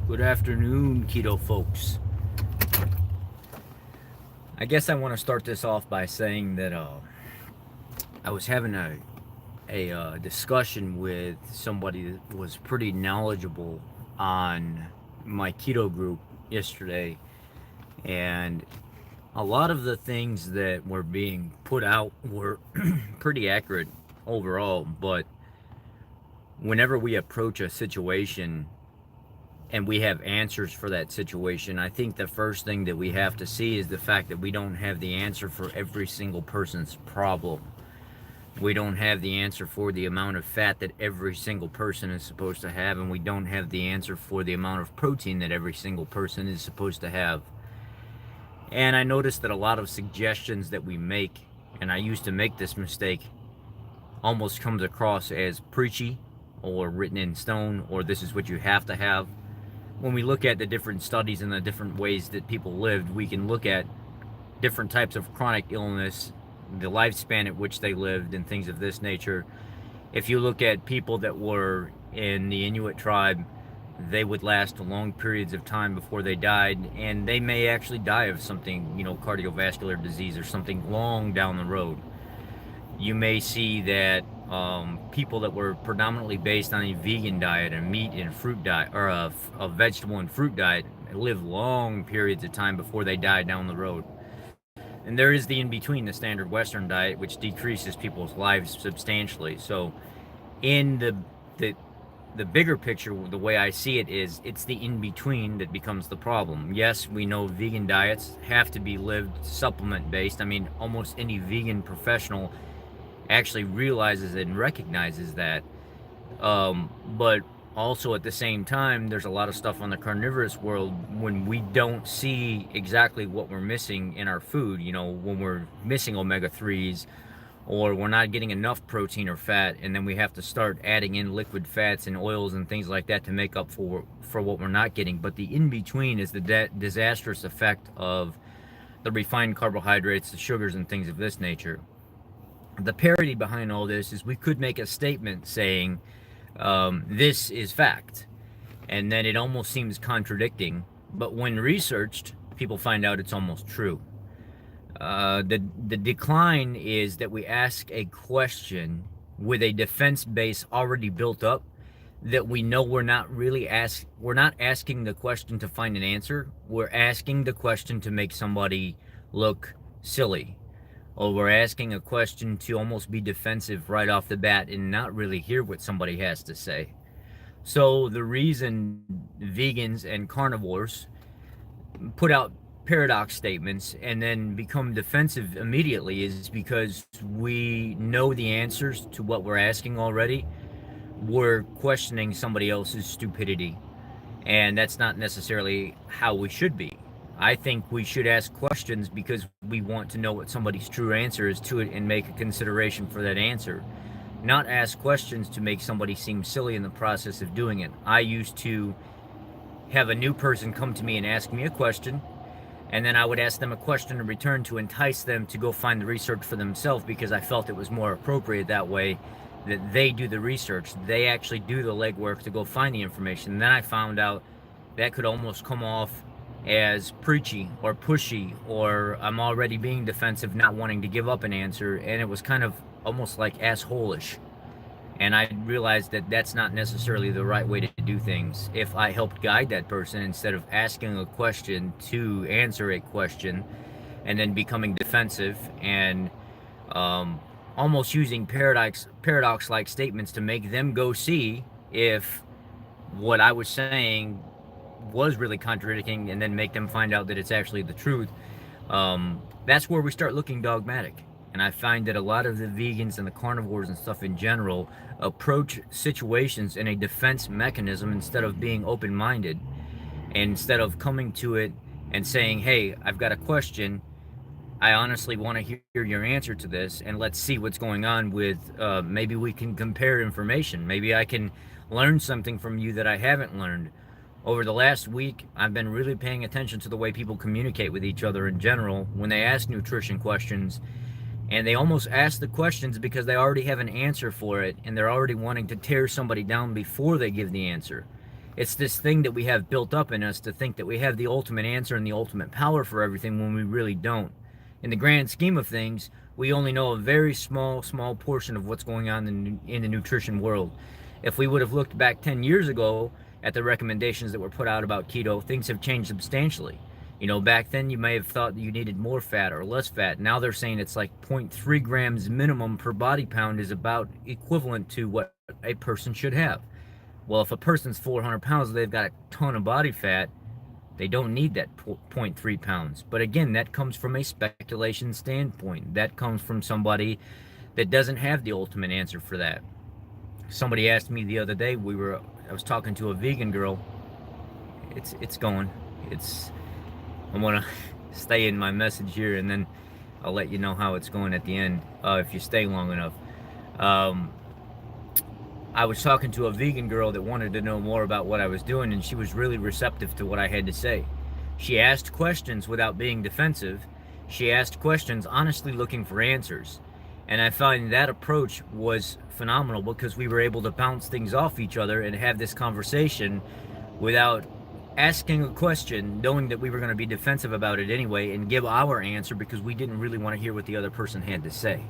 Good afternoon, keto folks. I guess I want to start this off by saying that I was having a discussion with somebody that was pretty knowledgeable on my keto group yesterday, and a lot of the things that were being put out were pretty accurate overall, but whenever we approach a situation and we have answers for that situation, I think the first thing that we have to see is the fact that we don't have the answer for every single person's problem. We don't have the answer for the amount of fat that every single person is supposed to have, and we don't have the answer for the amount of protein that every single person is supposed to have. And I noticed that a lot of suggestions that we make, and I used to make this mistake, almost comes across as preachy or written in stone, or this is what you have to have. When we look at the different studies and the different ways that people lived, we can look at different types of chronic illness, the lifespan at which they lived, and things of this nature. If you look at people that were in the Inuit tribe, they would last long periods of time before they died, and they may actually die of something, cardiovascular disease or something long down the road. You may see that people that were predominantly based on a vegan diet, a meat and fruit diet, or a vegetable and fruit diet, live long periods of time before they die down the road. And there is the in between, the standard Western diet, which decreases people's lives substantially. So, in the the bigger picture, the way I see it is, it's the in between that becomes the problem. Yes, we know vegan diets have to be lived supplement based. I mean, almost any vegan professional actually realizes and recognizes that. But also at the same time, there's a lot of stuff on the carnivorous world when we don't see exactly what we're missing in our food. When we're missing omega 3s, or we're not getting enough protein or fat, and then we have to start adding in liquid fats and oils and things like that to make up for what we're not getting. But the in between is the disastrous effect of the refined carbohydrates, the sugars, and things of this nature. The parody behind all this is we could make a statement saying, this is fact, and then it almost seems contradicting, but when researched, people find out it's almost true. The decline is that we ask a question with a defense base already built up, that we know we're not asking the question to find an answer. We're asking the question to make somebody look silly, or we're asking a question to almost be defensive right off the bat and not really hear what somebody has to say. So the reason vegans and carnivores put out paradox statements and then become defensive immediately is because we know the answers to what we're asking already. We're questioning somebody else's stupidity, and that's not necessarily how we should be. I think we should ask questions because we want to know what somebody's true answer is to it and make a consideration for that answer. Not ask questions to make somebody seem silly in the process of doing it. I used to have a new person come to me and ask me a question, and then I would ask them a question in return to entice them to go find the research for themselves, because I felt it was more appropriate that way, that they do the research. They actually do the legwork to go find the information. And then I found out that could almost come off as preachy or pushy, or I'm already being defensive, not wanting to give up an answer, and it was kind of almost like asshole-ish. And I realized that that's not necessarily the right way to do things. If I helped guide that person instead of asking a question to answer a question and then becoming defensive and almost using paradox-like statements to make them go see if what I was saying was really contradicting, and then make them find out that it's actually the truth. That's where we start looking dogmatic. And I find that a lot of the vegans and the carnivores and stuff in general approach situations in a defense mechanism instead of being open-minded. And instead of coming to it and saying, hey, I've got a question, I honestly want to hear your answer to this, and let's see what's going on with, maybe we can compare information. Maybe I can learn something from you that I haven't learned. Over the last week, I've been really paying attention to the way people communicate with each other in general when they ask nutrition questions. And they almost ask the questions because they already have an answer for it, and they're already wanting to tear somebody down before they give the answer. It's this thing that we have built up in us to think that we have the ultimate answer and the ultimate power for everything when we really don't. In the grand scheme of things, we only know a very small portion of what's going on in the nutrition world. If we would have looked back 10 years ago at the recommendations that were put out about keto, things have changed substantially. You know, back then you may have thought that you needed more fat or less fat. Now they're saying it's like 0.3 grams minimum per body pound is about equivalent to what a person should have. Well, if a person's 400 pounds, they've got a ton of body fat, they don't need that 0.3 pounds. But again, that comes from a speculation standpoint. That comes from somebody that doesn't have the ultimate answer for that. Somebody asked me the other day, I was talking to a vegan girl. It's going. I want to stay in my message here, and then I'll let you know how it's going at the end, if you stay long enough. I was talking to a vegan girl that wanted to know more about what I was doing, and she was really receptive to what I had to say. She asked questions without being defensive. She asked questions honestly looking for answers. And I find that approach was phenomenal because we were able to bounce things off each other and have this conversation without asking a question, knowing that we were going to be defensive about it anyway, and give our answer because we didn't really want to hear what the other person had to say.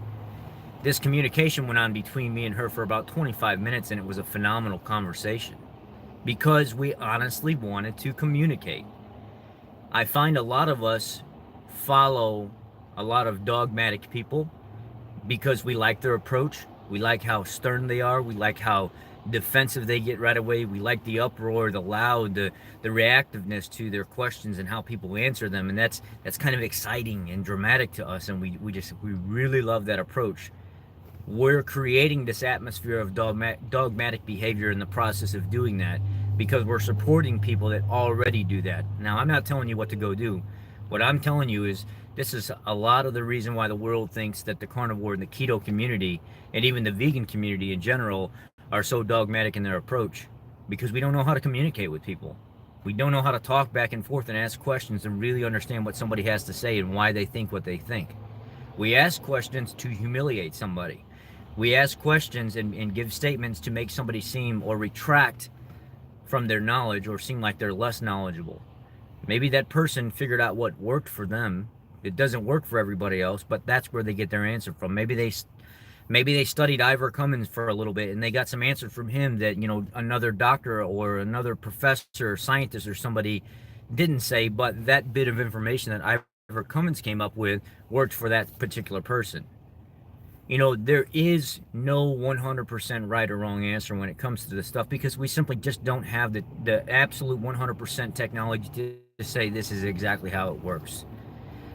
This communication went on between me and her for about 25 minutes, and it was a phenomenal conversation because we honestly wanted to communicate. I find a lot of us follow a lot of dogmatic people because we like their approach. We like how stern they are. We like how defensive they get right away. We like the uproar, the loud, the reactiveness to their questions and how people answer them. And that's kind of exciting and dramatic to us. And we really love that approach. We're creating this atmosphere of dogmatic behavior in the process of doing that because we're supporting people that already do that. Now, I'm not telling you what to go do. What I'm telling you is this is a lot of the reason why the world thinks that the carnivore and the keto community and even the vegan community in general are so dogmatic in their approach, because we don't know how to communicate with people. We don't know how to talk back and forth and ask questions and really understand what somebody has to say and why they think what they think. We ask questions to humiliate somebody. We ask questions and give statements to make somebody seem or retract from their knowledge or seem like they're less knowledgeable. Maybe that person figured out what worked for them. It doesn't work for everybody else, but that's where they get their answer from. Maybe they studied Ivor Cummins for a little bit and they got some answers from him that, you know, another doctor or another professor or scientist or somebody didn't say, but that bit of information that Ivor Cummins came up with worked for that particular person. You know, there is no 100% right or wrong answer when it comes to this stuff because we simply just don't have the absolute 100% technology to say this is exactly how it works.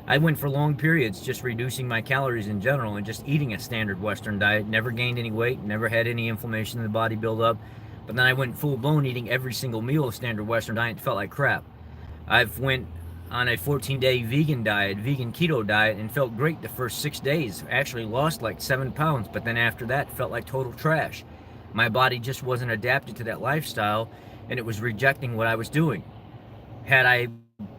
I went for long periods just reducing my calories in general and just eating a standard Western diet, never gained any weight, never had any inflammation in the body build up, but then I went full blown eating every single meal of standard Western diet and felt like crap. I've went on a 14-day vegan diet, vegan keto diet, and felt great the first 6 days. Actually lost like 7 pounds, but then after that felt like total trash. My body just wasn't adapted to that lifestyle, and it was rejecting what I was doing. Had I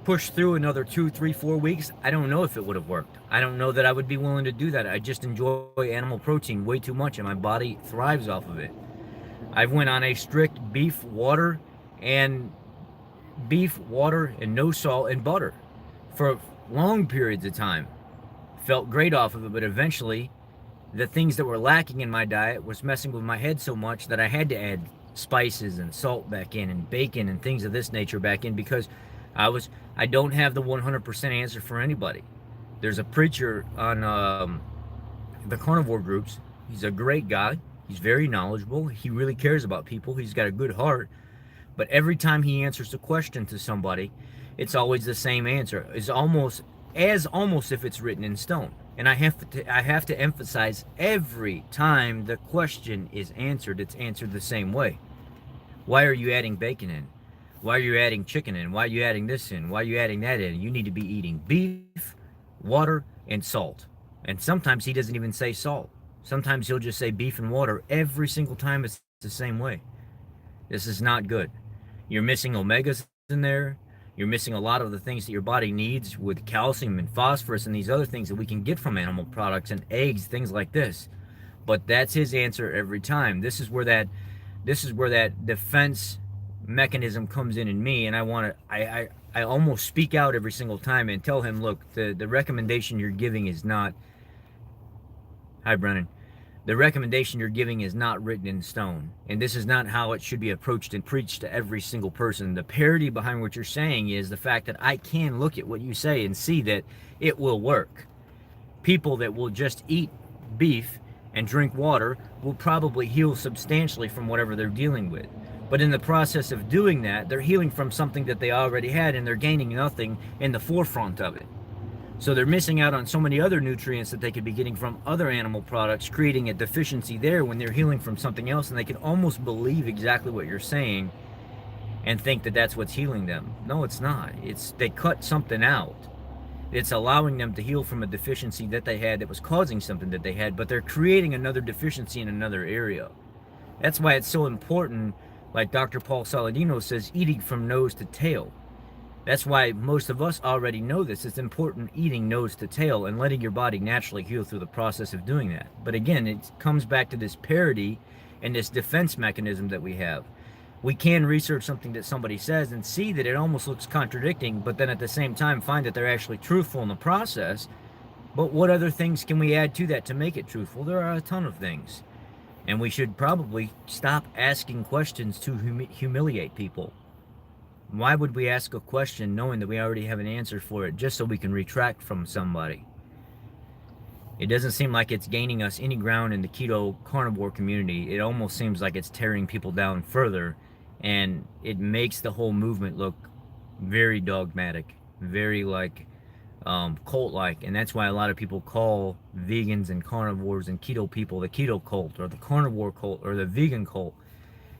pushed through another 2, 3, 4 weeks, I don't know if it would have worked. I don't know that I would be willing to do that. I just enjoy animal protein way too much, and my body thrives off of it. I went on a strict beef, water, and no salt and butter for long periods of time. Felt great off of it, but eventually the things that were lacking in my diet was messing with my head so much that I had to add spices and salt back in and bacon and things of this nature back in because I don't have the 100% answer for anybody. There's a preacher on the carnivore groups. He's a great guy. He's very knowledgeable. He really cares about people. He's got a good heart. But every time he answers a question to somebody, it's always the same answer. It's almost if it's written in stone. And I have to emphasize every time the question is answered, it's answered the same way. Why are you adding bacon in? Why are you adding chicken in? Why are you adding this in? Why are you adding that in? You need to be eating beef, water, and salt. And sometimes he doesn't even say salt. Sometimes he'll just say beef and water. Every single time it's the same way. This is not good. You're missing omegas in there. You're missing a lot of the things that your body needs with calcium and phosphorus and these other things that we can get from animal products and eggs, things like this. But that's his answer every time. This is where that defense mechanism comes in me, and I almost speak out every single time and tell him, look, the recommendation you're giving is not, hi Brennan, the recommendation you're giving is not written in stone, and this is not how it should be approached and preached to every single person. The parity behind what you're saying is the fact that I can look at what you say and see that it will work. People that will just eat beef and drink water will probably heal substantially from whatever they're dealing with. But in the process of doing that, they're healing from something that they already had, and they're gaining nothing in the forefront of it. So they're missing out on so many other nutrients that they could be getting from other animal products, creating a deficiency there when they're healing from something else, and they can almost believe exactly what you're saying and think that that's what's healing them. No, it's not. It's they cut something out. It's allowing them to heal from a deficiency that they had that was causing something that they had, but they're creating another deficiency in another area. That's why it's so important, like Dr. Paul Saladino says, eating from nose to tail. That's why most of us already know this. It's important eating nose to tail and letting your body naturally heal through the process of doing that. But again, it comes back to this parity and this defense mechanism that we have. We can research something that somebody says and see that it almost looks contradicting, but then at the same time find that they're actually truthful in the process. But what other things can we add to that to make it truthful? There are a ton of things. And we should probably stop asking questions to humiliate people. Why would we ask a question knowing that we already have an answer for it just so we can retract from somebody? It doesn't seem like it's gaining us any ground in the keto carnivore community. It almost seems like it's tearing people down further, and it makes the whole movement look very dogmatic, very like cult-like, and that's why a lot of people call vegans and carnivores and keto people the keto cult or the carnivore cult or the vegan cult.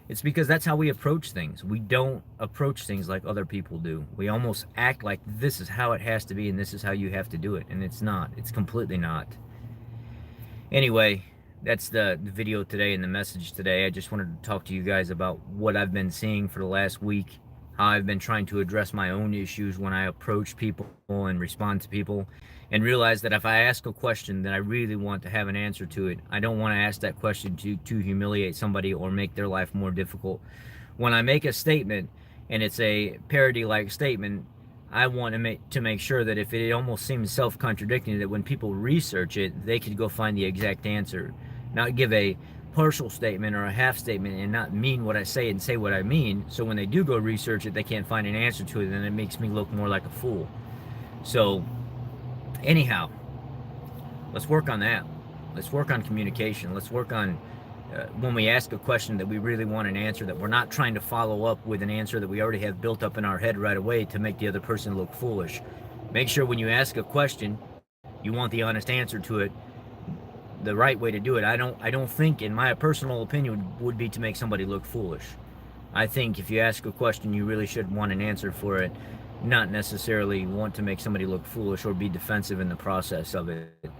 It's because that's how we approach things. We don't approach things like other people do. We almost act like this is how it has to be and this is how you have to do it, and it's not. It's completely not. Anyway, that's the video today and the message today. I just wanted to talk to you guys about what I've been seeing for the last week, how I've been trying to address my own issues when I approach people and respond to people, and realize that if I ask a question that I really want to have an answer to it, I don't want to ask that question to humiliate somebody or make their life more difficult. When I make a statement and it's a parody-like statement, I want to make sure that if it almost seems self-contradicting, that when people research it, they could go find the exact answer. Not give a partial statement or a half statement and not mean what I say and say what I mean. So when they do go research it, they can't find an answer to it, and it makes me look more like a fool. So anyhow, let's work on that. Let's work on communication. Let's work on when we ask a question that we really want an answer, that we're not trying to follow up with an answer that we already have built up in our head right away to make the other person look foolish. Make sure when you ask a question, you want the honest answer to it. The right way to do it, I don't think, in my personal opinion, would be to make somebody look foolish. I think if you ask a question, you really should want an answer for it, not necessarily want to make somebody look foolish or be defensive in the process of it.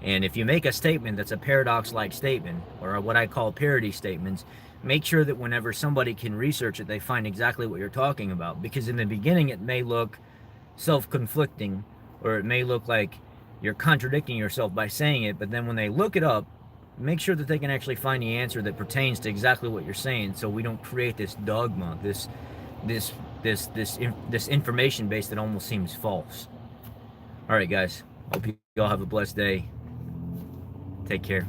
And if you make a statement that's a paradox-like statement, or what I call parody statements, make sure that whenever somebody can research it, they find exactly what you're talking about. Because in the beginning, it may look self-conflicting, or it may look like you're contradicting yourself by saying it, but then when they look it up, make sure that they can actually find the answer that pertains to exactly what you're saying, so we don't create this dogma, this information base that almost seems false. All right, guys. Hope you all have a blessed day. Take care.